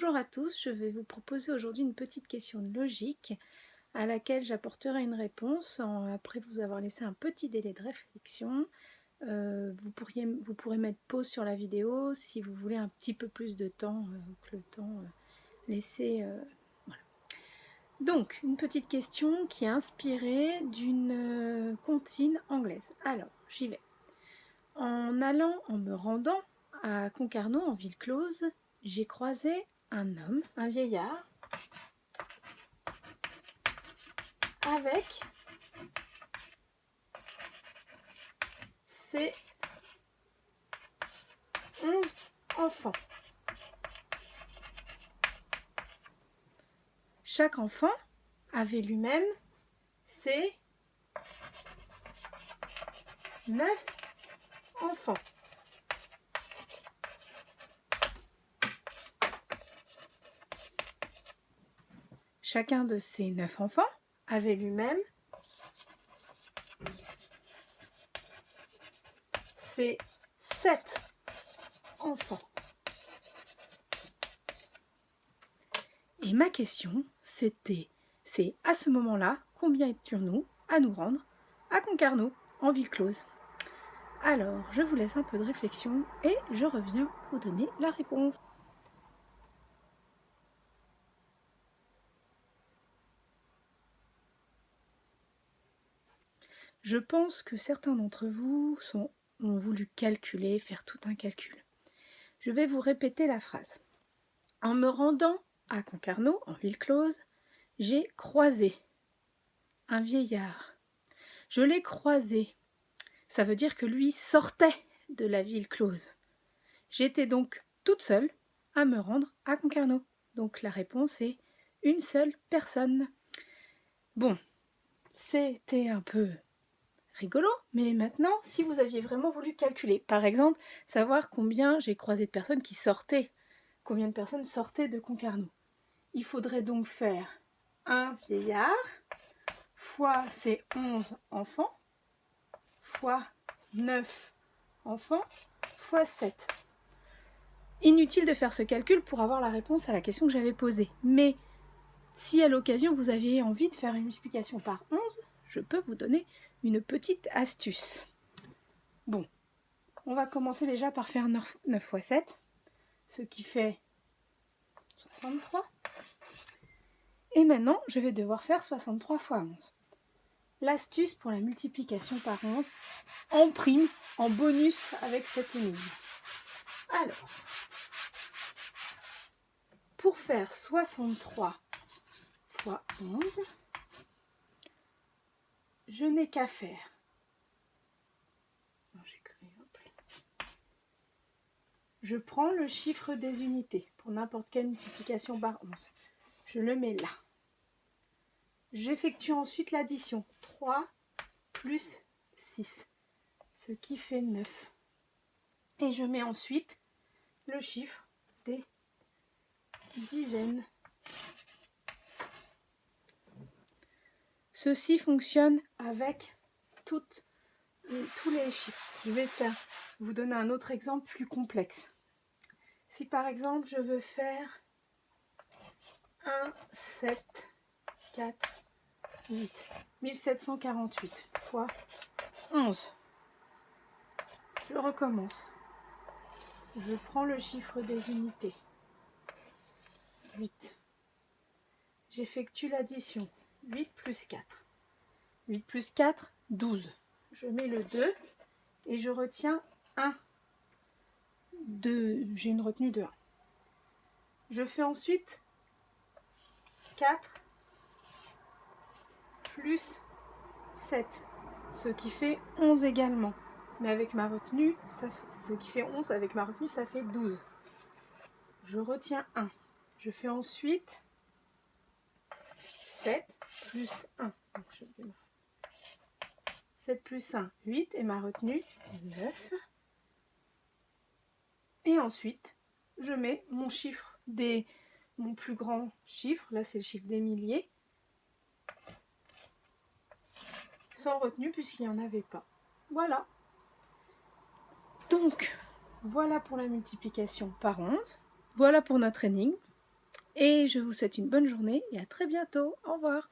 Bonjour à tous, je vais vous proposer aujourd'hui une petite question de logique à laquelle j'apporterai une réponse après vous avoir laissé un petit délai de réflexion. Vous pourrez mettre pause sur la vidéo si vous voulez un petit peu plus de temps que le temps laissé. Voilà. Donc, une petite question qui est inspirée d'une comptine anglaise. Alors, j'y vais. En me rendant à Concarneau, en ville close, j'ai croisé un homme, un vieillard, avec ses 11 enfants. Chaque enfant avait lui-même ses 9 enfants. Chacun de ces 9 enfants avait lui-même ses 7 enfants. Et ma question, c'est à ce moment-là, combien étions-nous à nous rendre à Concarneau, en ville close? Alors, je vous laisse un peu de réflexion et je reviens vous donner la réponse. Je pense que certains d'entre vous ont voulu calculer, faire tout un calcul. Je vais vous répéter la phrase. En me rendant à Concarneau, en ville close, j'ai croisé un vieillard. Je l'ai croisé. Ça veut dire que lui sortait de la ville close. J'étais donc toute seule à me rendre à Concarneau. Donc la réponse est une seule personne. Bon, c'était un peu rigolo, mais maintenant, si vous aviez vraiment voulu calculer, par exemple, savoir combien j'ai croisé de personnes qui sortaient, combien de personnes sortaient de Concarneau, il faudrait donc faire un vieillard fois ses 11 enfants, fois 9 enfants, fois 7. Inutile de faire ce calcul pour avoir la réponse à la question que j'avais posée. Mais si à l'occasion vous aviez envie de faire une multiplication par 11, je peux vous donner une petite astuce. Bon, on va commencer déjà par faire 9 fois 7, ce qui fait 63. Et maintenant, je vais devoir faire 63 fois 11. L'astuce pour la multiplication par 11 en prime, en bonus avec cette énigme. Alors, pour faire 63 fois 11, je n'ai qu'à faire. Je prends le chiffre des unités pour n'importe quelle multiplication par 11. Je le mets là. J'effectue ensuite l'addition. 3 plus 6, ce qui fait 9. Et je mets ensuite le chiffre des dizaines. Ceci fonctionne avec tous les chiffres. Je vais vous donner un autre exemple plus complexe. Si par exemple je veux faire 1, 7, 4, 8, 1748 fois 11. Je recommence. Je prends le chiffre des unités. 8. J'effectue l'addition. 8 plus 4. 8 plus 4, 12. Je mets le 2 et je retiens 1. J'ai une retenue de 1. Je fais ensuite 4 plus 7, ce qui fait 11 également. Mais avec ma retenue, ce qui fait 11 avec ma retenue, ça fait 12. Je retiens 1. Je fais ensuite 7 plus 1. Donc 7 plus 1, 8 et ma retenue, 9. Et ensuite, je mets mon plus grand chiffre, là c'est le chiffre des milliers, sans retenue puisqu'il n'y en avait pas. Voilà. Donc, voilà pour la multiplication par 11. Voilà pour notre énigme. Et je vous souhaite une bonne journée et à très bientôt. Au revoir.